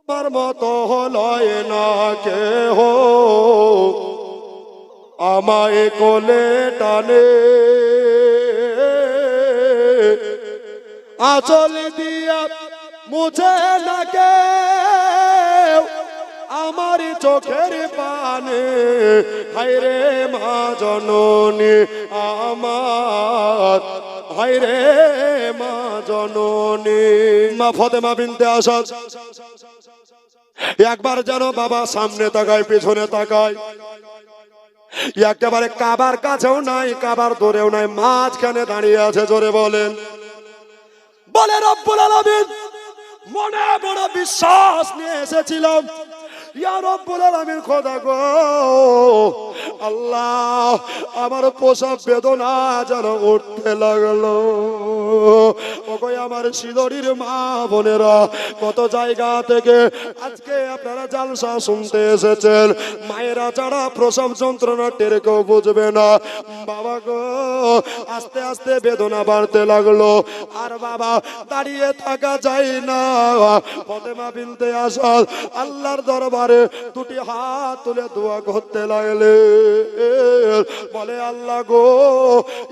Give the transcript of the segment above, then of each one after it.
তোমার মতো লয় না কেহ আমায় কোলে টানে, আঁচল দিয়া মুছে না কেউ আমার চোখের পানে। হায়রে মা জননী আমার, হায়রে মা জননী। মা ফাতেমা বিনতে আসাদ একবার যেন বাবা সামনে তাকায় পিছনে তাকায়, একেবারে কাবার কাছেও নাই কাবার দূরেও নাই, মাঝখানে দাঁড়িয়ে আছে। জোরে বলেন, বলে রব্বুল আলামিন মনে বড় বিশ্বাস নিয়ে এসেছিলাম, ইয়া রব্বুল আলামিন খোদা গো আল্লাহ আমার প্রসব বেদনা যেন উঠতে লাগলো। ওগো আমার শিদরির মা বোনেরা, কত জায়গা থেকে আজকে আপনারা জালসা শুনতে এসেছেন, মায়েরা যারা প্রসব যন্ত্রণা টের কেউ বুঝবে না। বাবা গো আস্তে আস্তে বেদনা বাড়তে লাগলো, আর বাবা দাঁড়িয়ে থাকা যায় না। ফাতেমা বিনতে আসাদ আল্লাহর দরবারে দুটি হাত তুলে দোয়া করতে লাগলে, বলে আল্লাহ গো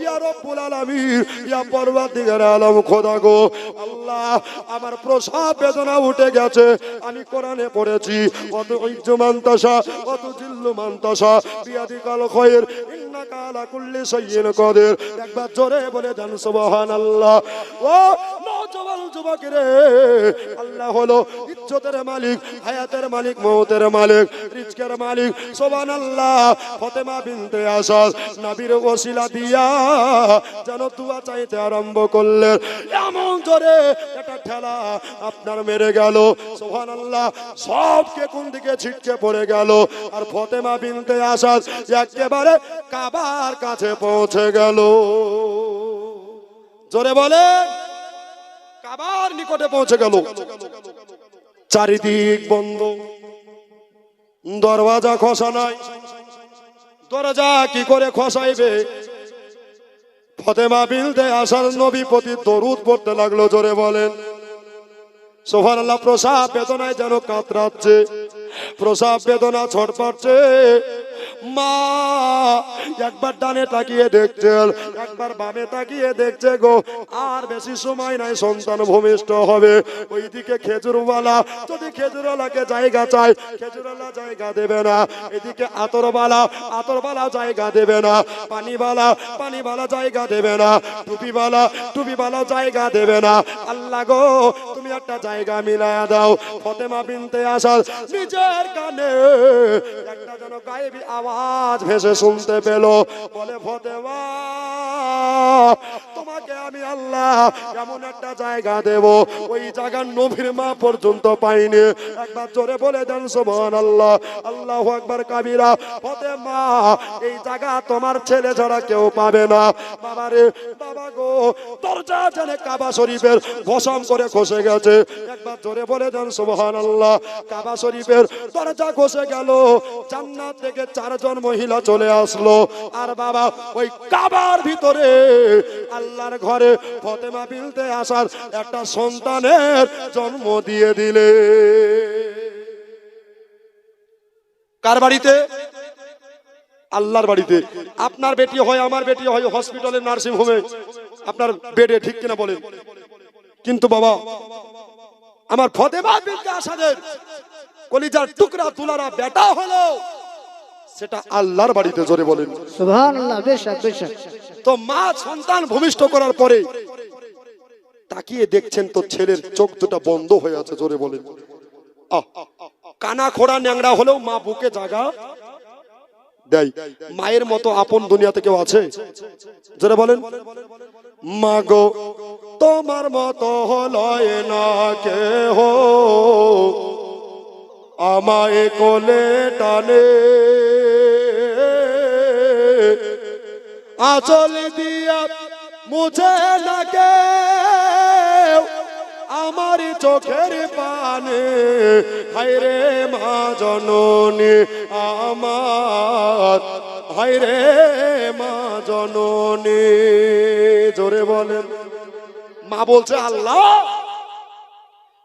ইয়া রব্বুল আলামিন, ইয়া পরওয়ারদিগার আলম খোদা গো আল্লাহ আমার প্রসব বেদনা উঠে গেছে। আমি কোরআনে পড়েছি কত ইজ্জু মান তাশা কত জিল্লু মান তাশা বিয়াদিকাল খায়র ইন্নাকা আলা কুল্লি শাইইন কাদির। একবার জোরে বলে দেন সুবহানাল্লাহ। ও নওজওয়ান যুবকেরা, আল্লাহ হলো ইজ্জতের মালিক, হায়াতের মালিক, মওতের মালিক, রিজকের মালিক। সুবহানাল্লাহ। ফাতেমা বিনতে আসাদ নবীর ওসিলা দিয়া যেন দোয়া চাইতে আরম্ভ করলেন, এমন জোরে একটা ঠেলা আপনার মেরে গেল। সুবহানাল্লাহ। সবকে কোন দিকে ছিটকে পড়ে গেল, আর ফাতেমা বিনতে আসাদ একেবারে কাবার কাছে পৌঁছে গেল। জোরে বলে, কাবার নিকটে পৌঁছে গেল। চারিদিক বন্ধ, দরওয়াজা খসা নাই। দরজা কি করে খসাইবে? ফাতেমা বিনতে আসাদ নবী প্রতি দরুদ পড়তে লাগলো। জোরে বলেন সুবহানাল্লাহ। প্রসব বেদনায় যেন কাতরাচ্ছে, প্রসব বেদনা ছটফটছে। মা একবার ডানে তাকিয়ে দেখছেন, একবার বামে তাকিয়ে দেখছে গো, আর বেশি সময় নাই সন্তান ভূমিষ্ঠ হবে। ওইদিকে খেজুরওয়ালা, যদি খেজুরওয়ালাকে জায়গা চায় খেজুরওয়ালা জায়গা দেবে না, এদিকে আতরওয়ালা জায়গা দেবে না, পানিওয়ালা জায়গা দেবে না, টুপিওয়ালা জায়গা দেবে না। আল্লাহ গো তুমি একটা জায়গা মিলায়া দাও। ফাতেমা বিনতে আসাদ নিজের কানে একটা যেন গায়েবী আওয়াজ ভেসে শুনতে পেল, বলে ফাতেমা তোমাকে আমি আল্লাহ এমন একটা জায়গা দেব, ওই জায়গার নবীর মা পর্যন্ত পাইনি। একবার জোরে বলে দেন সুবহানাল্লাহ। আল্লাহু আকবার কাবীরা। ফাতেমা এই জায়গা তোমার ছেলে ছাড়া কেউ পাবে না। বাবারে বাবা গো, দরজা জানে কাবা শরীফের ভসম করে খসে গেছে। একবার জোরে বলে দেন সুবহানাল্লাহ। কাবা শরীফের দরজা খসে গেল, জান্নাত থেকে চারজন মহিলা চলে আসলো, আর বাবা ওই কাবার ভিতরে আল্লাহর ঘরে ফাতেমা বিনতে আসাদ একটা সন্তানের জন্ম দিয়ে দিলে। কার বাড়িতে? আল্লাহর বাড়িতে। আপনার বেটি হয়, আমার বেটি হয় হসপিটালে, নার্সিং হোমে, আপনার বেডে, ঠিক কিনা বলেন? কিন্তু বাবা আমার ফাতেমা বিনতে আসাদের কলিজার টুকরা তুলারা বেটা হলো, সেটা আল্লাহর বাড়িতে। জোরে বলেন সুবহানাল্লাহ। বেশক বেশক। তো মা সন্তান ভূমিষ্ঠ করার পরে তাকিয়ে দেখছেন তো ছেলের চোখ দুটো বন্ধ হয়ে আছে। জোরে বলেন। কানা খোড়া ন্যাংরা হলেও মা বুকে জায়গা দেয়। মায়ের মতো আপন দুনিয়াতে কেউ আছে? জোরে বলেন। মা গো তোমার মতো লয় না কেহ আমায় কোলে টানে, আঁচল দিয়া মুছে না কেউ আমার চোখের পানে। হায়রে মা জননী আমার, হায়রে মা জননী। জোরে বলেন। মা বলছে আল্লাহ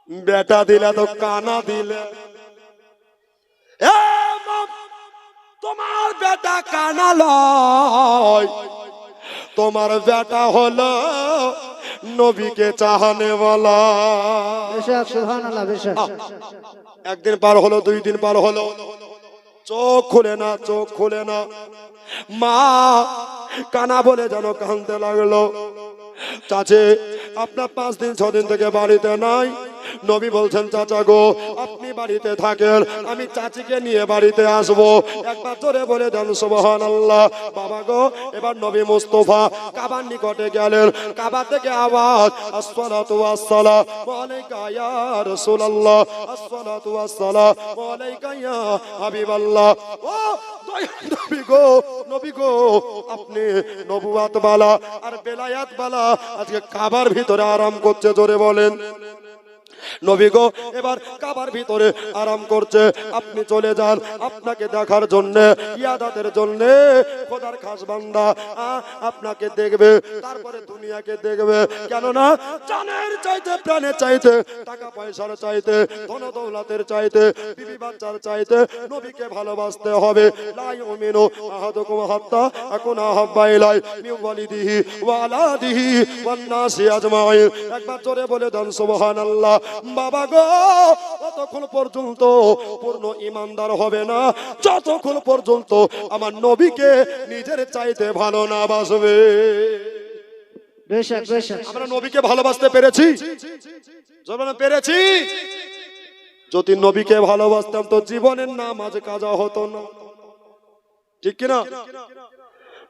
বেটা দিলে তো কানা দিলে। এ মা, তোমার বেটা কানা লয়, তোমার বেটা হলো নবীকে চাহানে বলা। বেশক সুবহানাল্লাহ বেশক। একদিন পার হলো, 2 দিন পার হলো, চোখ খুলে না, চোখ খুলে না। মা কানা বলে যেন কাঁদতে লাগলো। চাচি আপনার 5 দিন 6 দিন থেকে বাড়িতে নাই। নবী বলছেন, চাচা গো আপনি বাড়িতে থাকেন, আমি চাচিকে নিয়ে বাড়িতে আসবো। একবার জোরে বলে দেন সুবহানাল্লাহ। বাবা গো, এবার নবী মুস্তাফা কাবার নিকটে গেলেন। কাবা থেকে আওয়াজ, আসসালাতু ওয়াসসালামু আলাইকা ইয়া রাসূলুল্লাহ, আসসালাতু ওয়াসসালামু আলাইকা ইয়া হাবিবাল্লাহ। ও নবী গো, নবী গো, আপনি নবুয়াত বালা আর বেলায়াত বালা আজকে কাবার ভিতরে আরাম করছে। জোরে বলেন। নবী গো এবার কাবার ভিতরে আরাম করছে, আপনি চলে যান, আপনাকে দেখার জন্য, ইয়াদাতের জন্য খোদার খাস বান্দা আপনাকে দেখবে, তারপরে দুনিয়াকে দেখবে। কেননা জানের চাইতে, প্রাণের চাইতে, টাকা পয়সার চাইতে, ধন দৌলতের চাইতে, বিবি বাচ্চার চাইতে নবীকে ভালোবাসতে হবে। লা ইউমিনু আহাদুকুম হাত্তা আকুনা হাব্বা ইলাই মিন ওয়ালিদিহি ওয়া আলাদিহি ওয়ান নাসি আজমাইন। একবার জোরে বলে দেন সুবহানাল্লাহ। বাবা গো, ততক্ষণ পর্যন্ত পূর্ণ ইমানদার হবে না যতক্ষণ পর্যন্ত আমার নবীকে নিজের চাইতে ভালো না বাসবে। বেশক বেশক। আমরা নবীকে ভালোবাসতে পেরেছি? জবানে পেরেছি? যদি নবীকে ভালোবাসতাম তো জীবনের নামাজ কাজা হতো না, ঠিক কিনা?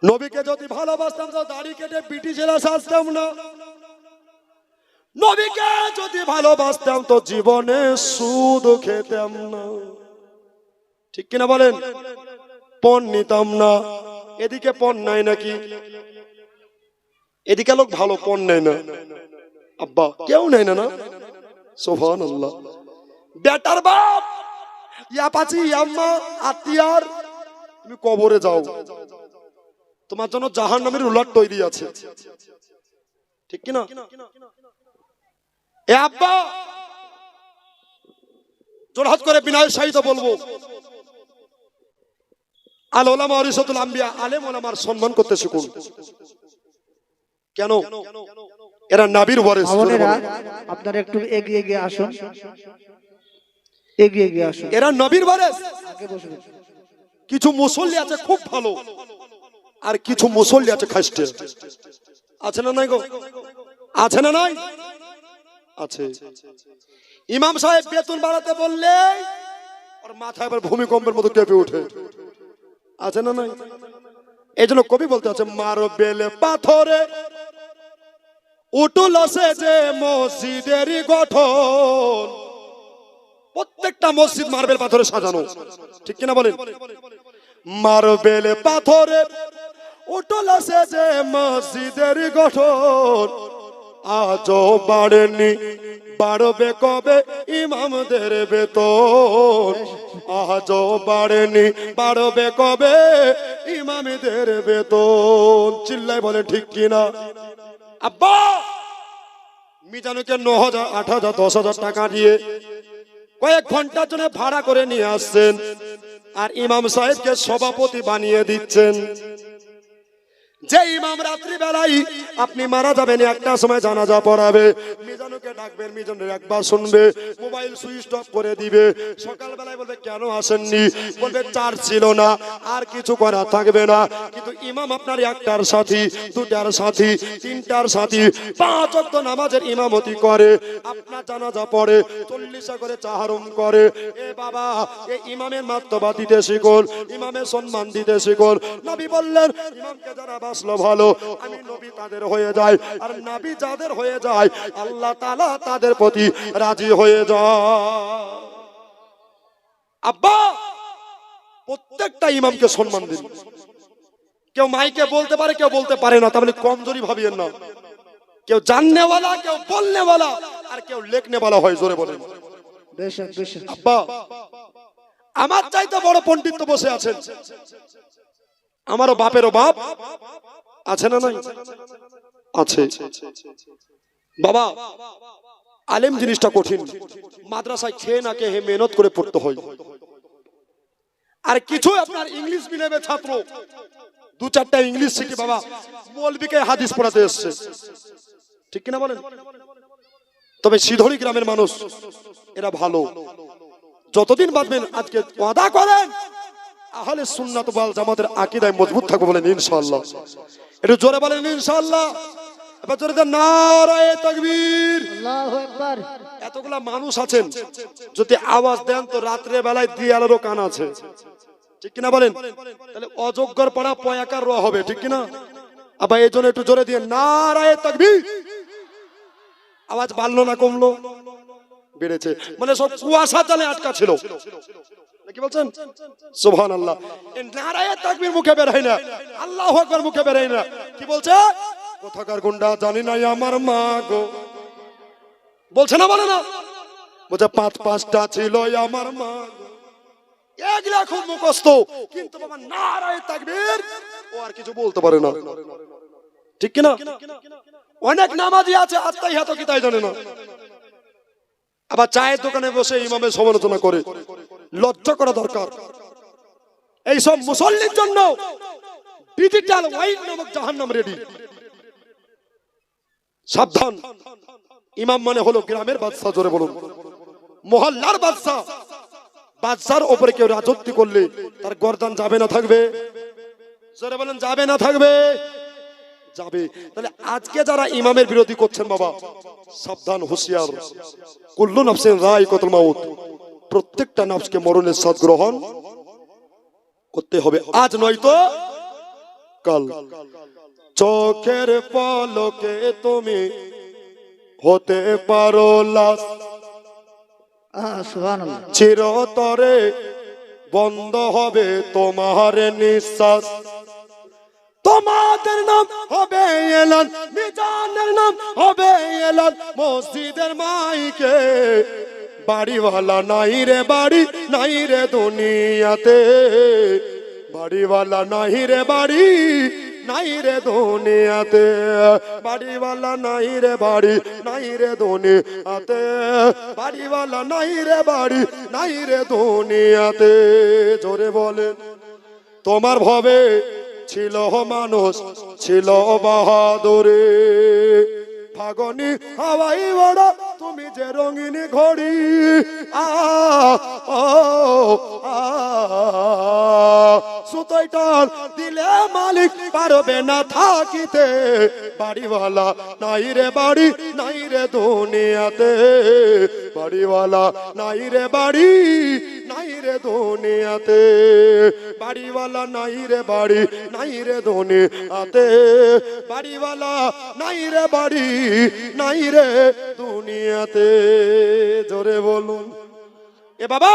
নবীকে যদি ভালোবাসতাম তো দাড়ি কেটে বিটি ছেলে সাজতাম না। নবীকে যদি ভালোবাসতাম তো জীবনে সুদ খেতাম না, ঠিক কিনা বলেন? পণ নিতাম না। এদিকে পণ নাই নাকি? এদিকে লোক ভালো, পণ নেয় না। আব্বা কেউ নেয় না, না সুবহানাল্লাহ। বেটার বাপ ইয়াপাচি আম্মা আত্মীয়ার, তুমি কবরে যাও, তোমার জন্য জাহান্নামের উলাট তৈরি আছে, ঠিক কিনা? এ আব্বা জোরহাত করে বিনয়ের সহিত বলবো, আল উলামা ওয়ারিসাতুল আম্বিয়া, আলেম ওলামার সম্মান করতে শিখুন। কেন? এরা নবীর ওয়ারিস। বোনেরা আপনারা একটু এগিয়ে গিয়ে আসুন, এগিয়ে গিয়ে আসুন। এরা নবীর ওয়ারিস। আগে বসুন। কিছু মুসল্লি আছে খুব ভালো, আর কিছু মুসল্লি আছে খাস্টে। আছে না নাই গো? আছে না নাই? আছে। ইমাম সাহেব বেতন বাড়াতে বললে আর মাথায় আবার ভূমিকম্পের মতো কেঁপে ওঠে। আছে না নাই? এই জন্য কবি বলতে আছে, মারবেল পাথরে উঠল সে যে মসজিদের গঠন। প্রত্যেকটা মসজিদ মার্বেল পাথরে সাজানো, ঠিক কিনা বলেন? মার্বেল পাথরে উঠল সে যে মসজিদের গঠন। আজও বাড়েনি, বাড়বে কবে ইমামদের বেতন। আজও বাড়েনি, বাড়বে কবে ইমামদের বেতন। চিল্লাই বলে ঠিক কিনা? আব্বা মিজানুকে 9,000, 8,000, 10,000 টাকা দিয়ে কয়েক ঘন্টার জন্য ভাড়া করে নিয়ে আসছেন, আর ইমাম সাহেবকে সভাপতি বানিয়ে দিচ্ছেন। যে ইমাম রাত্রি বেলায় আপনি মারা যাবেন, একটা সময় জানাজা পড়াবে, মিজানুকে ডাকবেন, মিজানুর একবার শুনবে, মোবাইল সুইচ অফ করে দিবে। সকাল বেলায় বলবে কেন আসেননি? বলবে চার্জ ছিল না, আর কিছু করা থাকবে না। কিন্তু ইমাম আপনার একটার সাথী, দুটার সাথী, তিনটার সাথী, 5 ওয়াক্ত নামাজের ইমামতি করে, আপনার জানাজা পড়ে, 40 করে চাহারুম করে। এ বাবা, এই ইমামের মাত্তবা দিতে শিখুন, ইমামের সম্মান দিতে শিখুন। নবী বললেন, ইমামকে যারা বাসলো ভালো, আমি নবী তাদের হয়ে যায়, আর নবী যাদের হয়ে যায় আল্লাহ তাআলা তাদের প্রতি রাজি হয়ে যায়। আব্বা প্রত্যেকটা ইমামকে সম্মান দিন। কেউ মাইকে বলতে পারে, কেউ বলতে পারে না, তাহলে কমজোরি ভাবিয়েন না। কেউ জাননেওয়ালা, কেউ বলনেওয়ালা, আর কেউ লেখনেওয়ালা হয়। জোরে বলেন। বেশক বেশক। আব্বা আমার চাইতে বড় পণ্ডিত বসে আছেন, আমারও বাপেরও বাপ আছে না নাই? আছে। বাবা আলেম জিনিসটা কঠিন, মাদ্রাসায় খেয়ে না খেয়ে মেহনত করে পড়তে হয়। আর কিছু আপনার ইংলিশ মিডিয়ামের ছাত্র দু চারটা ইংলিশ শিখে বাবা মৌলবীকে হাদিস পড়াতে এসছে, ঠিক কিনা বলেন? তবে সিধড়ি গ্রামের মানুষ এরা ভালো, যতদিন বাঁচবেন আজকে ওয়াদা করেন আহলে সুন্নাত ওয়াল জামাতের আকীদায় মজবুত থাকবো বলেন ইনশাআল্লাহ। একটু জোরে বলেন ইনশাআল্লাহ। এবার জোরে দেন নারায়ে তাকবীর। আল্লাহু আকবার। এতগুলা মানুষ আছেন, যদি আওয়াজ দেন তো রাত্রে বেলায় দিয়ালেরও কান আছে, ঠিক কিনা বলেন? তাহলে অযোগ্যর পাড়া পয়াকার র হবে, ঠিক কিনা? আবার এই জন্য একটু জোরে দিয়ে নারায়ে তাকবীর। আওয়াজ বাড়লো না কমলো? বেড়েছে, মানে সব কুয়াশা জালে আটকা ছিল, কি বলছেন? সুবহানাল্লাহ। এই নারায়ে তাকবীর মুখে বের হয় না, আল্লাহু আকবার মুখে বের হয় না। কি বলছে? কোথাকার গুন্ডা জানি না আমার মা গো, বলছে না, বলে না? বলছে পাঁচ পাঁচটা ছিল আমার মা গো। এগুলা খুব মুখস্থ, কিন্তু বাবা নারায়ে তাকবীর ও আর কিছু বলতে পারে না, ঠিক কিনা? অনেক নামাজি আছে আত্মাহিয়াত কি তাই জানে না, আবার চায়ের দোকানে বসে ইমামের সমালোচনা করে। লজ্জা করা দরকার। এই সব মুসল্লির জন্য ডিজিটাল ওয়াইন নামক জাহান্নাম রেডি। সাবধান, ইমাম মানে হলো গ্রামের বাদশা, জোরে বলুন মহল্লার বাদশা। বাদশার উপরে কেউ রাজত্ব করলে তার গর্দান যাবে না থাকবে? জোরে বলেন যাবে না থাকবে? যাবে। তাহলে আজকে যারা ইমামের বিরোধী করছেন বাবা সাবধান, হুঁশিয়ার। কুল্লু নাফসিন যায়িকাতুল মাউত, প্রত্যেকটা নফসকে মরণের স্বাদ গ্রহণ করতে হবে, আজ নয়তো কাল। চোখের পলকে তুমি হতে পারো লাশ, সুবহানাল্লাহ। চিরতরে বন্ধ হবে তোমার নিঃশ্বাস। তোমাদের নাম হবে এলান, মিজানের নাম হবে এলান মসজিদের মাইকে। বাড়িওয়ালা নাই রে বাড়ি, নাই রে দুনিয়াতে। বাড়িওয়ালা নাই রে বাড়ি, নাই রে দুনিয়াতে। বাড়িওয়ালা নাই রে বাড়ি, নাই রে দুনিয়াতে। বাড়িওয়ালা নাই রে বাড়ি, নাই রে দুনিয়াতে। জোরে বলেন। তোমার ভবে ছিল মানুষ, ছিল বাহাদুরে। ফাগনি হাওয়াই বড় তুমি যে রঙিন ঘড়ি। সুতোই টান দিলে মালিক পারবে না থাকিতে। বাড়িওয়ালা নাই রে বাড়ি, নাই রে দুনিয়াতে। বাড়িওয়ালা নাই রে বাড়ি, নাই রে দুনিয়াতে। বাড়িওয়ালা নাই রে বাড়ি, নাই রে দুনিয়াতে। বাড়িওয়ালা নাই রে বাড়ি, নাই রে দুনিয়াতে। জোরে বলুন। এ বাবা,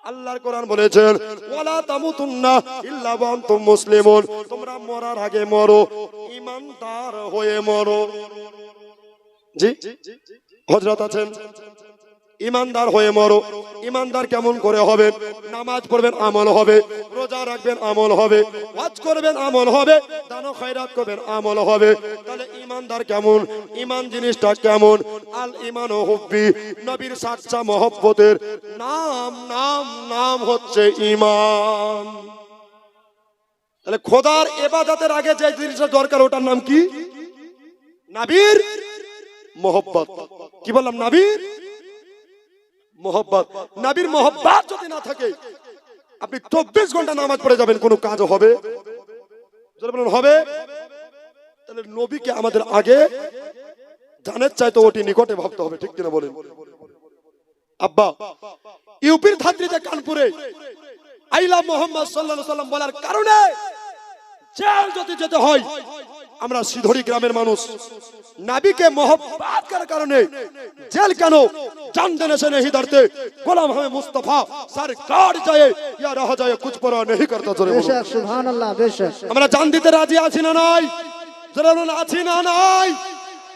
আল্লাহর কোরআন বলেছেন ওয়ালা তামুতুন্না ইল্লা ওয়া আনতুম মুসলিমুন, তোমরা মরার আগে মরো ঈমানদার হয়ে মরো। জি হযরত আছেন, ঈমানদার হয়ে মরো। ঈমানদার কেমন করে হবেন? নামাজ পড়বেন আমল হবে, রোজা রাখবেন আমল হবে, হজ করবেন আমল হবে, দান ও খয়রাত করবেন আমল হবে। তাহলে ঈমানদার কেমন? ঈমান জিনিসটা কেমন? আল ঈমানু হুব্বি, নবীর সাচ্চা মহব্বতের নাম নাম নাম হচ্ছে ঈমান। তাহলে খোদার ইবাদতের আগে যে জিনিসটা দরকার ওটার নাম কি? নবীর মহব্বত। কি বললাম? নবীর মোহব্বত। নবীর মোহব্বত যদি না থাকে আপনি 24 ঘন্টা নামাজ পড়ে যাবেন, কোনো কাজ হবে? যদি বলেন হবে, তাহলে নবীকে আমাদের আগে জানের চাইতে ওটি নিকটে ভাবতে হবে, ঠিক কিনা বলেন? আব্বা, ইউপির ধাত্রীতে কানপুরে আইলা মোহাম্মদ সাল্লাল্লাহু আলাইহি সাল্লাম বলার কারণে জেল যদি যেতে হয়, আমরা সিধড়ি গ্রামের মানুষ নবীকে মোহব্বত করার কারণে জেল কেন? জান দেনে से नहीं डरते, গোলাম हमें मुस्तफा सरकार जाए या रह जाए कुछ परवाह नहीं करता। জোরে বলুন বেশক, সুবহানাল্লাহ। বেশক আমরা জান দিতে রাজি আছি না নাই? জোরে বলুন আছি না নাই?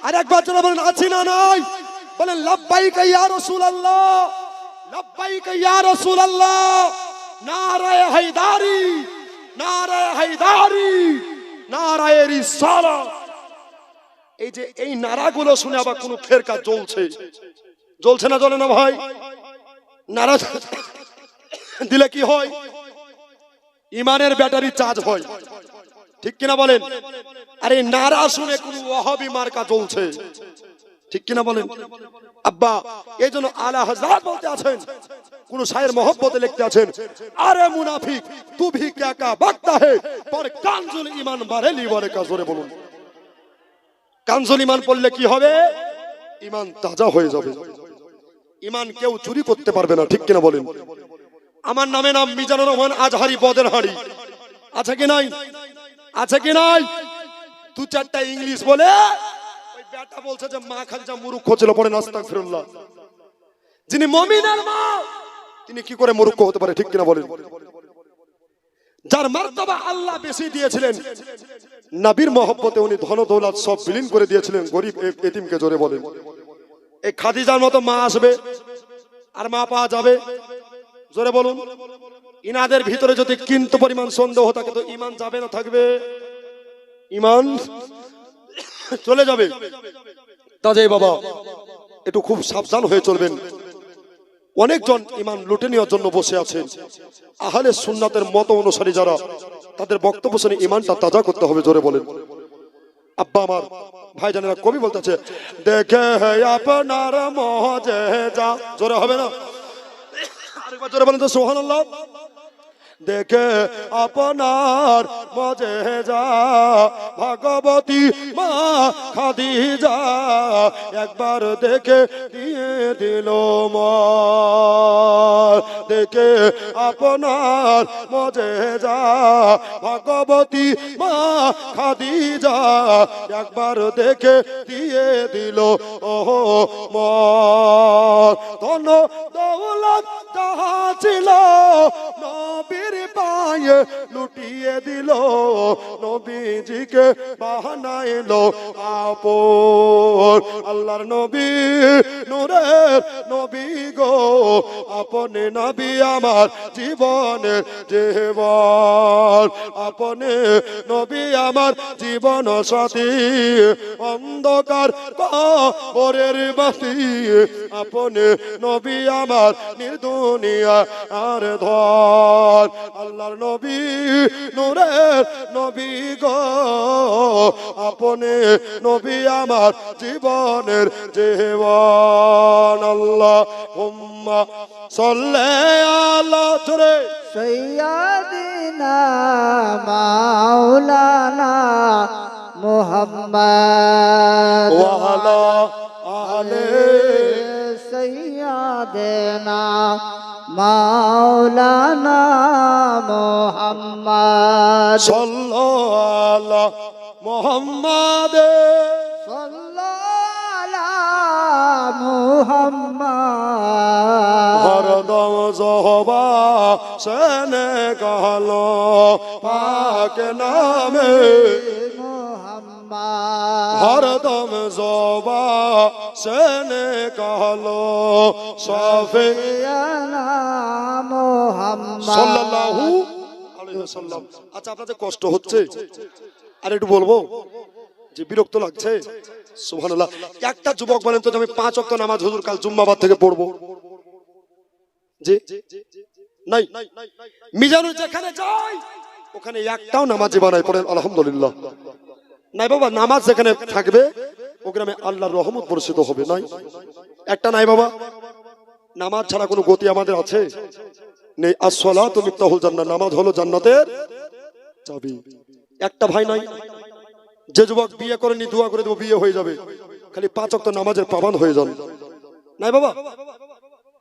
আরেকবার জোরে বলুন আছি না নাই? বলেন লব্বাইক ইয়া রাসূলুল্লাহ, লব্বাইক ইয়া রাসূলুল্লাহ। নারায়ে হায়দারি, নারায়ে হায়দারি, নারায়ে রিসালা। এই যে এই নারাগুলো শুনে আবার কোন ফেরকা জ্বলছে, জ্বলছে না জ্বলে না ভাই? নারা দিলে কি হয়? ইমানের ব্যাটারি চার্জ হয়, ঠিক কিনা বলেন? আর এই নারা শুনে কোন ওয়াহাবি মার্কা জ্বলছে, ঠিক কিনা বলেন? আব্বা এই জন্য আলা হযরত বলতে আছেন, কোন শায়ের মোহব্বতে লিখতে আছেন, আরে মুনাফিক তু ভি ক্যা কা বকতা হে পর কানজুল ঈমান বারেলি ওয়ারে কা, জোরে বলুন। কানজুল ঈমান পড়লে কি হবে? ঈমান তাজা হয়ে যাবে, ঈমান কেউ চুরি করতে পারবে না, ঠিক কিনা বলেন? আমার নামে নাম মিজানুর রহমান আজহারি বদের হাড়ি, আছে কি নাই? আছে কি নাই? দু চারটা ইংলিশ বলে ওই বেটা বলছে যে মা খাদিজা মূর্খ ছিল, পড়ে আস্তাগফিরুল্লাহ। যিনি মুমিনের মা তিনি কি করে মূর্খ হতে পারে, ঠিক কিনা বলেন? যার মার্তবা আল্লাহ বেশি দিয়েছিলেন, নবীর মহব্বতে উনি ধন দৌলত সব বিলীন করে দিয়েছিলেন গরিব এতিমকে, জোরে বলেন। এই খাদিজার মতো মা আসবে আর মা পাওয়া যাবে, জোরে বলুন। ইনাদের ভিতরে যদি কিন্তু পরিমাণ সন্দেহ থাকে তো ঈমান যাবে না থাকবে? ঈমান চলে যাবে। তাজে বাবা একটু খুব সাবধান হয়ে চলবেন। অনেকজন ঈমান লুটে নেওয়ার জন্য বসে আছেন। আহলে সুন্নাতের মত অনুসারী যারা, তাদের বক্তব্য শুনে ঈমানটা তাজা করতে হবে, জোরে বলেন। আব্বা আমার ভাইজানেরা, কবি বলতেছে, দেখে আপনার মজেজা, জোরে হবে না? আরেকবার জোরে বলেন তো সুবহানাল্লাহ। দেখে আপনার মজেজা ভগবতী মা খাদিজা, একবার দেখে দিয়ে দিল মন। দেখে আপনার মজেজা ভগবতী মা খাদিজা, একবার দেখে দিয়ে দিল ওহো মন। ধন দৌলত যাহা ছিল নবীর পায়ে লুটিয়ে দিল, নবীজিকে বানাইলো আপন। আল্লাহর নবী নূরের নবী গো, আপনি নবী আমার জীবনের জীবন, আপনি নবী আমার জীবন সাথী, অন্ধকার কবরের বাতি, আপনি নবী আমার নির্দুনিয়া আর ধর। আল্লাহর নবী নূরের নবী গো, আপনি নবী আমার জীবনের জীবন। আল্লাহুম্মা সাল্লি আলা, জোরে, সৈয়দিনা মাওলানা মুহাম্মদ ওয়া আলা আলে সৈয়দিনা মাওলানা মুহাম্মদ সাল্লাল্লাহু আলা মুহাম্মাদ, সাল্লাল্লাহু মুহাম্মদ হরদম জহবা সেনে কালো পাক নামে মুহাম্মদ হরদম জবা সেনে কালো সাফে মুহাম্মদ সাল্লাল্লাহু আলাইহি ওয়াসাল্লাম। আচ্ছা, আপনাদের কষ্ট হচ্ছে আর একটু বলবো যে বিরক্ত লাগছে? সুবহানাল্লাহ। একটা যুবক বলেন তো যে আমি 5 ওয়াক্ত নামাজ হুজুর কাল জুম্মাবাদ থেকে পড়বো, যে নাই? মিজানুর যেখানে যাই ওখানে একটাও নামাজি বানাই, পড়েন আলহামদুলিল্লাহ। নাই বাবা, নামাজ যেখানে থাকবে ও গ্রামে আল্লাহর রহমত বর্ষিত হবে, নাই? একটা নাই বাবা। নামাজ ছাড়া কোনো গতি আমাদের আছে? নেই। আসসালাতু মিফতাহুল জান্নাহ, নামাজ হলো জান্নাতের চাবি। একটা ভাই নাই। যে যুবক বিয়ে করেনি দোয়া করে দেবো বিয়ে হয়ে যাবে, খালি 5 ওয়াক্ত নামাজের পাবান হয়ে যান, নাই বাবা?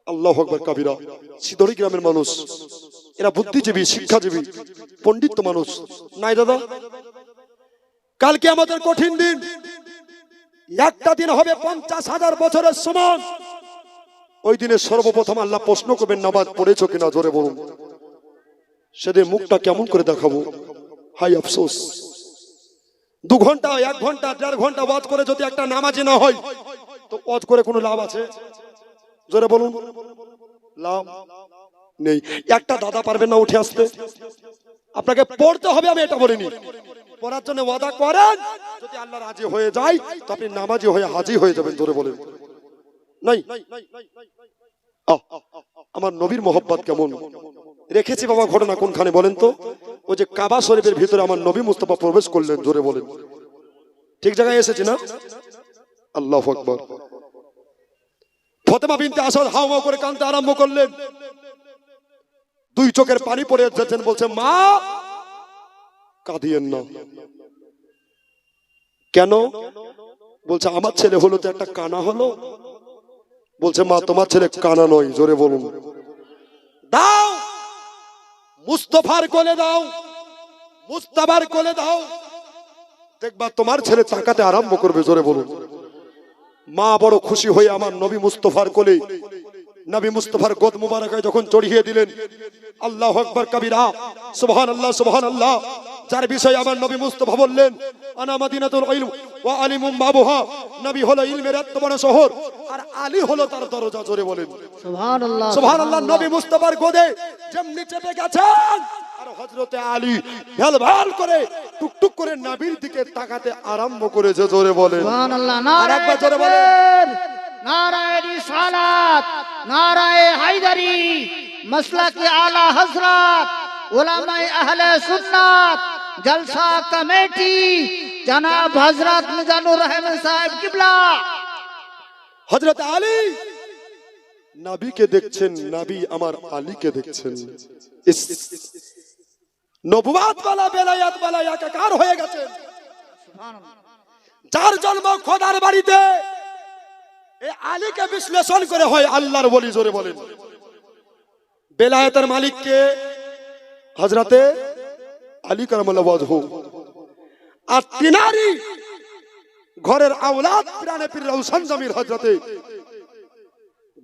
আল্লাহু আকবার কাবীরা। সিদড়ি গ্রামের মানুষ, এরা বুদ্ধিজীবী, শিক্ষাজীবী, পণ্ডিত মানুষ, নাই দাদা? কালকে আমাদের কঠিন দিন, একটা দিন হবে 50,000 বছরের সমান। ওই দিনে সর্বপ্রথম আল্লাহ প্রশ্ন করবেন নামাজ পড়েছো কিনা, জোরে বলুন। সেদিন মুখটা কেমন করে দেখাবো? হাই আফসোস। 2 ঘন্টা, 1 ঘন্টা, 1.5 ঘন্টা ওয়াজ করে যদি একটা নামাজি না হয় তো ওয়াজ করে কোনো লাভ আছে? জোরে বলুন, লাভ নেই। একটা দাদা পারবেন না উঠে আসতে? আপনাকে পড়তে হবে, আমি এটা বলিনি। পড়ার জন্য ওয়াদা করেন, যদি আল্লাহ রাজি হয়ে যায় তো আপনি নামাজি হয়ে হাজি হয়ে যাবেন। জোরে বলেন নাই। আমার নবীর মোহব্বত কেমন রেখেছি বাবা, ঘটনা কোনখানে বলেন তো? ওই যে কাবা শরীফের ভিতরে আমার নবী মুস্তাফা প্রবেশ করলেন। জোরে বলেন ঠিক জায়গায় এসেছি না? আল্লাহু আকবার। ফাতেমা বিনতে আসাদ হাওয়া করে কাঁদতে আরম্ভ করলেন, দুই চোখের পানি পড়ে যাচ্ছেন, বলছে মা কাঁদিয়েন না। কেন? বলছে আমার ছেলে হলো তো একটা কানা হলো। বলছে মা তোমার ছেলে কানা নয়। জোরে বলুন, দাও মুস্তাফার কোলে দাও, মুস্তাফার কোলে দাও, দেখবা তোমার ছেলে তাকাতে আরম্ভ করবে। জোরে বলুন। মা বড় খুশি হয়ে আমার নবী মুস্তাফার কোলে, নবী মুস্তাফার গোদ মুবারকায় যখন চড়িয়ে দিলেন, আল্লাহু আকবার কবিরা, সুবহানাল্লাহ সুবহানাল্লাহ, যার বিষয়ে আমার নবী মুস্তাফা বললেন আনা মাদিনাতুল ইলম ওয়া আলিমুম বাবুহা, নবী হলো ইলমের এত বড় শহর আর আলী হলো তার দরজা। জোরে বলেন সুবহানাল্লাহ সুবহানাল্লাহ। নবী মুস্তাফার গোদে যেমনি চেপে গেছেন আর হযরতে আলী ভেল ভেল করে টুকটুক করে নবীর দিকে তাকাতে আরম্ভ করেছে। জোরে বলেন সুবহানাল্লাহ। আর একবার জোরে বলেন নারায়ে নারায়ে রিসালাত, নারায়ে হায়দারি, মাসলাকি আলা হযরত উলামায়ে আহলে সুন্নাত জলসা কমিটি জনাব হযরত মিজানুর রহমান সাহেব কিবলা। হযরত আলী নবীকে দেখছেন, নবী আমার আলীকে দেখছেন। ইস, নবুয়াত ওয়ালা বেলায়াত ওয়ালা একাকার হয়ে গেছেন। যার জন্ম খোদার বাড়িতে, এই আলীকে বিশ্লেষণ করে হয় আল্লাহর ওলি। জোরে বলেন বেলায়েতের মালিক কে? হযরতে আলী কারামাল্লাহু ওয়াজহু। আর তিনারি ঘরের আওলাদ প্রাণে পীর রওশন জমির হযরতে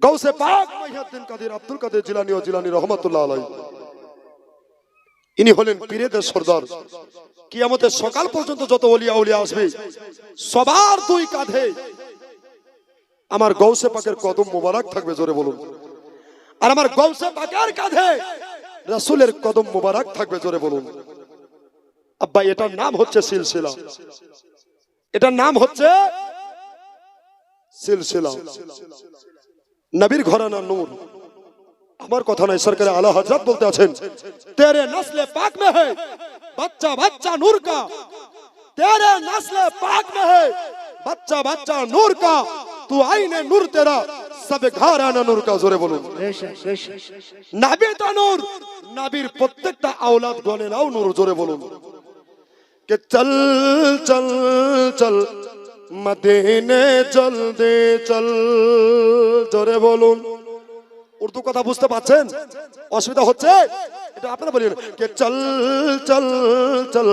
গৌসে পাক মহিউদ্দিন কাদের আব্দুল কাদের জিলানী ও জিলানী রহমাতুল্লাহ আলাইহি। ইনি হলেন পীরেদের সরদার। কিয়ামতের সকাল পর্যন্ত যত ওলিয়া উলিয়া আসবে সবার দুই কাঁধে আমার গৌসে পাকের কদম মোবারক থাকবে। জোরে বলুন। আর আমার গৌসে পাকের কাঁধে রাসূলের কদম মোবারক থাকবে। জোরে বলুন। আব্বা এটার নাম হচ্ছে সিলসিলা, এটার নাম হচ্ছে সিলসিলা। নবীর ঘরানা নূর। আমার কথা নয়, সরকারে আলা হযরত বলতে আছেন, তেরে নসলে পাক মে है बच्चा बच्चा नूर का, तेरे नस्ल पाक में है बच्चा बच्चा नूर का, तू आईने नूर तेरा सब घराना नूर का। জোরে বলুন নবী তো নূর, নবীর প্রত্যেকটা আওলাদ গণেরাও নূর। জোরে বলুন कि चल चल चल मदीने चल दे चल। জোরে বলুন। উর্দু কথা বুঝতে পারছেন? অসুবিধা হচ্ছে? এটা আপনারা বলেন कि चल चल चल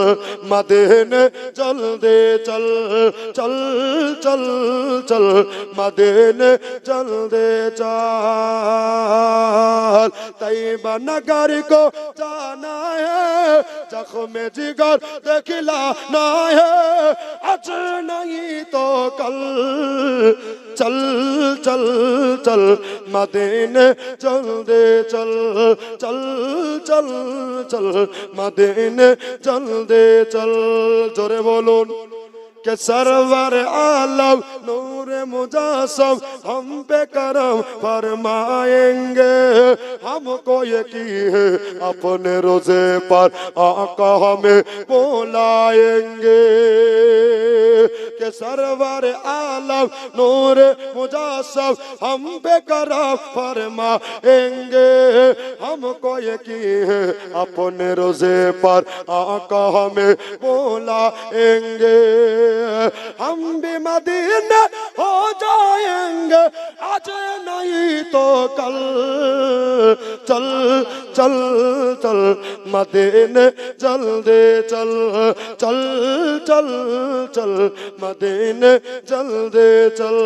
मदीने चल दे चल, चल चल चल मदीने चल दे चल। तैयबा नगर को जाना है, जख्मे जिगर दिखलाना है, आज नहीं तो कल। चल चल चल मदीने चल दे चल, चल चल चल मदीने चल दे चल। जोरे बोलून के सरवर आलम नूरे मुजासम हम पे करम फरमाएंगे, हमको यकीन है अपने रोजे पर आका हमें बुलाएंगे। के सरवर आलम नूरे मुजासम हम पे करम फरमाएंगे, हमको यकीन है अपने रोजे पर आका हमें बुलाएंगे। हम भी मदीने हो जाएंगे आज नहीं तो कल। चल चल चल मदीने चल दे चल, चल चल चल मदीने चल दे चल।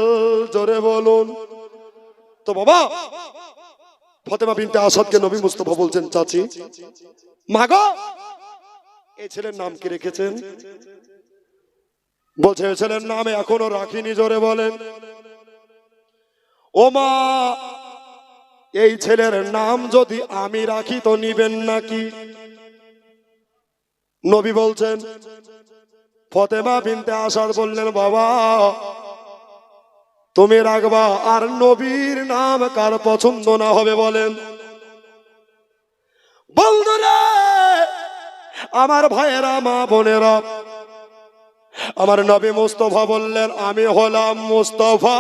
जोरे बोलून। तो बाबा ফাতেমা বিনতে আসাদকে নবী মুস্তাফা বলছেন, চাচি মাগো এই ছেলের নাম কি রেখেছেন? বলছে ছেলের নামে এখনো রাখিনি। জোরে বলেন। ও মা এই ছেলের নাম যদি আমি রাখি তো নিবেন নাকি? নবী বলছেন, ফতেমা বিনতে আসাদ বললেন, বাবা তুমি রাখবা, আর নবীর নাম কার পছন্দ না হবে বলেন? বন্ধুরা, আমার ভাইয়েরা, মা বোনেরা, আমার নবী মুস্তফা বললেন, আমি হলাম মুস্তফা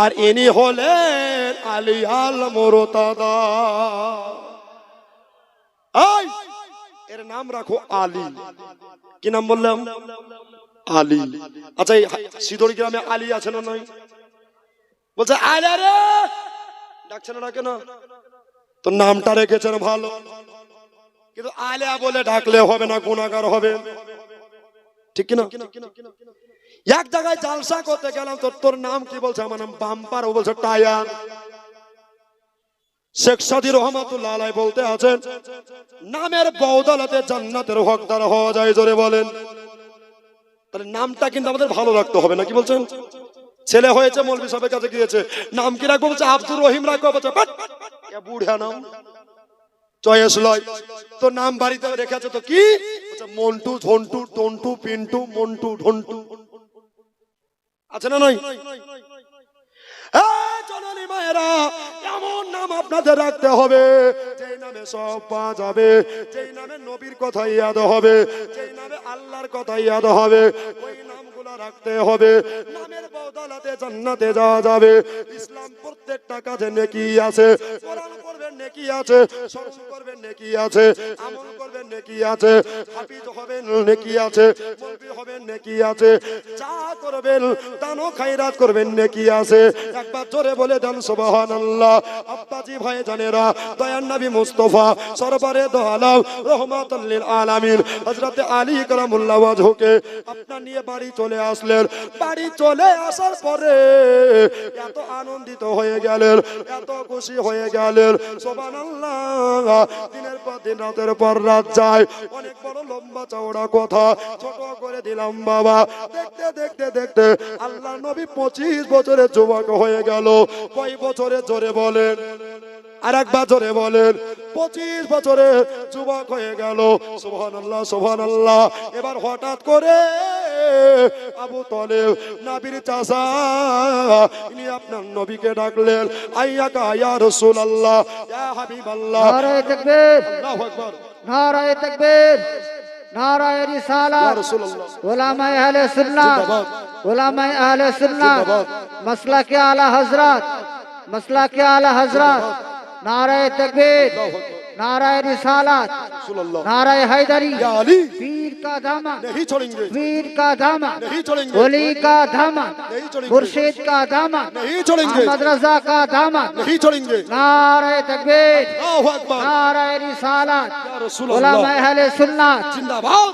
আর ইনি হলেন আলী আল মুরতাদা। এর নাম রাখো আলী। কি নাম বললাম? আলী। আচ্ছা, এই সিদড়ি গ্রামে আলী আছে না নাই? বলছে আলী রে, ডাকছেন না কেন? তো নামটা রেখেছেন ভালো, কিন্তু আলিয়া বলে ডাকলে হবে না, গুনাহগার হবে, ঠিক কিনা? এক জায়গায় জালসা করতে গেলাম, তোর নাম কি? বলছে আমার নাম বাম্পার। ও বলছে টায়ার। শেখ সাদী রহমাতুল্লাহ আলাইহি বলতে আছেন, নামের বদৌলতে জান্নাতের হকদার হওয়া যায়। জোরে বলেন। তাহলে নামটা কিন্তু আমাদের ভালো রাখতে হবে না, কি বলছেন? ছেলে হয়েছে, মৌলভী সাহেবের কাছে গিয়েছে, নাম কি রাখবো? বলছে আব্দুর রহিম রাখবো। বলছে বুড়া নাম, চয়েস লয়। তো নাম বাড়িতে রেখেছে তো কি? বলছে মন্টু, ঝন্টু, টন্টু, পিন্টু, মন্টু, ঢন্টু। আছে না নয়? জননী মায়েরা, এমন নাম আপনাদের রাখতে হবে যেই নামে সব পাওয়া যাবে, যেই নামে নবীর কথা ইয়াদ হবে, যেই নামে আল্লাহর কথা ইয়াদ হবে, ওই নামগুলো রাখতে হবে। নামের বদৌলতে জান্নাতে যাওয়া যাবে। ইসলাম প্রত্যেকটা কাজে নেকি আছে। কোরআন পড়বেন নেকি আছে, স্মরণ করবেন নেকি আছে, আমল করবেন নেকি আছে, হাফিজ হবেন নেকি আছে, মুফতি হবেন নেকি আছে, যা করবেন দান ও খায়রাত করবেন নেকি আছে। একবার জোরে বলে দেন সুবহানাল্লাহ। আব্বাজি ভাই জানেরা, দয়ার নবী মুস্তাফা সরবরে দো আলম রহমাতুল লিল আলামিন হযরত আলী কারামুল্লাহ ওয়াজহুকে আপনার নিয়ে বাড়ি চলে আসলেন। বাড়ি চলে আসার পরে এত আনন্দিত হয়ে গেলেন, এত খুশি হয়ে গেলেন, সুবহানাল্লাহ। দিনের পর দিন, রাতের পর রাত যায়। অনেক বড় লম্বা চওড়া কথা ছোট করে দিলাম বাবা। দেখতে দেখতে দেখতে আল্লাহ নবী 25 বছরের যুবক হয়ে গেল। কয় বছরে? জোরে বলেন, আর একবার জোরে বলেন। 25 বছরের যুবক হয়ে গেল। সুবহানাল্লাহ, সুবহানাল্লাহ। এবার হঠাৎ করে আবু তালেব, নবীর চাচা, ইনি আপনার নবীকে ডাকলেন, আইয়াকা ইয়া রাসূলুল্লাহ, ইয়া হাবিবাল্লাহ। নারায়ে তাকবীর, আল্লাহু আকবার, নারায়ে তাকবীর, নারায়ে ইয়া রিসালাত। রাসূলুল্লাহ। উলামায়ে আহলে সুন্নাত, জিন্দাবাদ, উলামায়ে আহলে সুন্নাত, জিন্দাবাদ। মাসলাকে আলা হযরত, মাসলাকে আলা হযরত। নারায়ে তাকবীর, আল্লাহু আকবার, नाराय रिसालत, রাসূলুল্লাহ। नाराय हैदरी, या अली पीर का दामन, नहीं छोड़ेंगे, पीर का दामन, नहीं छोड़ेंगे, वली का दामन, नहीं छोड़ेंगे, मुर्शिद का दामन, नहीं छोड़ेंगे, अहमद रजा का दामन। नहीं छोड़ेंगे। नाराय तकबीर, अल्लाहु আকবার, नाराय रिसालत, या রাসূলুল্লাহ। उलमाए अहले सुन्नत। জিন্দাবাদ।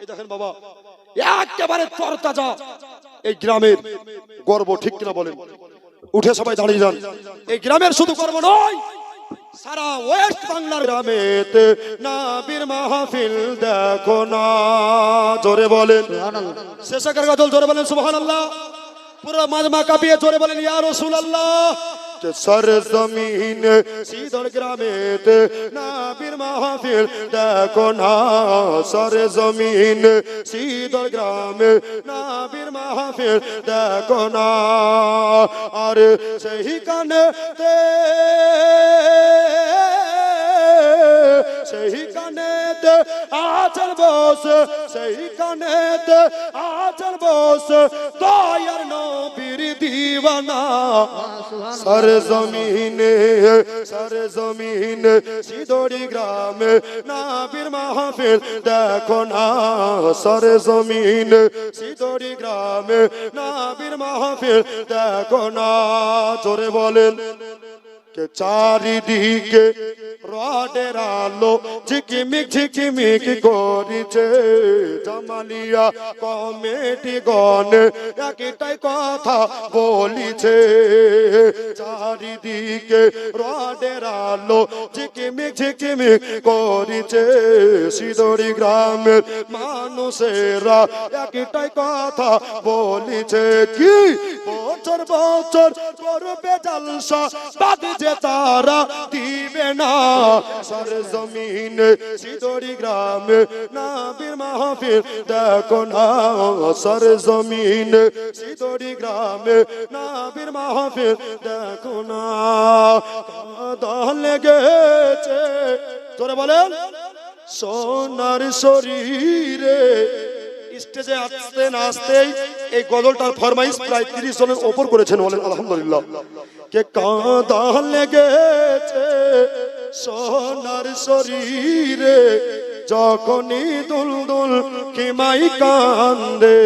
এই দেখেন বাবা, একেবারে তরতাজা এই গ্রামের গর্ব, ঠিক কিনা বলেন? উঠে সবাই দাঁড়িয়ে যান। এই গ্রামের শুধু গর্ব নয়, সারা ওয়েস্ট বাংলার গ্রামেতে নবীর মাহফিল দেখো না। জোরে বলেন শেষাকার গজল, জোরে বলেন সুবহানাল্লাহ। পুরো মাজমা কাঁপিয়ে জোরে বলেন ইয়া রাসূলুল্লাহ। सरजमीन सीधर ग्रामेत नबीर महफिल देखो ना, सरजमीन सीधर ग्रामे नबीर महफिल देखो ना। अरे सही कानेते सही कानेते आचल बोस, सही कानेते आचल बोस, दयार नबीर दीवाना। सरजमीने सरजमीने सिदोड़ी ग्रामे नबीर महफिल देखो ना, सरजमीने सिदोड़ी ग्रामे नबीर महफिल देखो ना। जोरे बोलेन के চারিদিকে রডের আলো ঝিকিমিক করিছে, জামালিয়া কমিটি গণ একটাই কথা বলিছে। চারিদিকে রডের আলো ঝিকিমিক করিছে, সিদড়ি গ্রামের মানুষেরা একটাই কথা বলিছে। কি বছর বছর করবে জলসা, বাদ যে তারা দিবে কে না সারে জমিন সিদরি গ্রামে নবীর মাহফিল দেখো না সারে জমিন সিদরি গ্রামে নবীর মাহফিল দেখো না কাঁদা লেগেছে জোরে বলেন সোনার শরীরে স্টেজে আসতে না আসতেই এই গজলটার ফরমাইশ প্রায় 30 জনের ওপর করেছেন বলেন আলহামদুলিল্লাহ কে কাঁদা লেগেছে সোনার শরীরে যখনই দুলদুল কিমাই কান্দে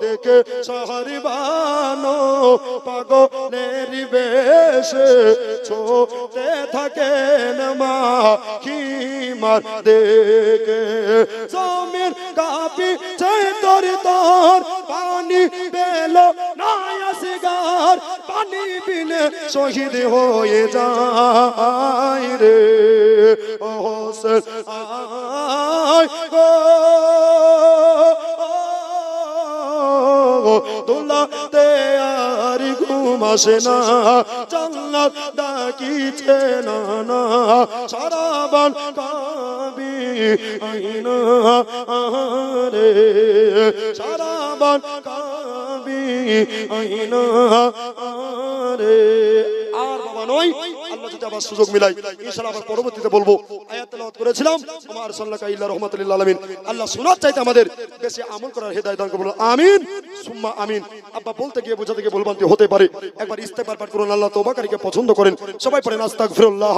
দেখে শহর বানো পাগলের বেশে ছোটে থাকেন মা কিমার দেখে জমির কাপি তোর তোর পানি পেল না আসগার পানি বিনে শহীদ হয়ে যায় রে ও হোসেন আয় গো দোলাতে আর ঘুম আসে না জান্নাত ডাকিছে না না সারাবান কাবি আইনা রে সারাবান কাবি আইনা রে আর বাবা নয় আল্লাহ যদি আবার সুযোগ মিলাই ইনশাআল্লাহ আবার পরবর্তীতে বলবো আয়াত তেলাওয়াত করেছিলাম আমার সাল্লাল্লাহু ইল্লা রাহমাতুল লিল আলামিন আল্লাহ শোনার চাইতে আমাদের বেশি আমল করার হেদায়েত দান করুন আমিন সুম্মা আমিন আব্বা বলতে গিয়ে বোঝাতে গিয়ে ভুলভ্রান্তি হতে পারে একবার ইস্তেগফার পাঠ করুন আল্লাহ তওবাকারীকে পছন্দ করেন সবাই পড়েন আস্তাগফিরুল্লাহ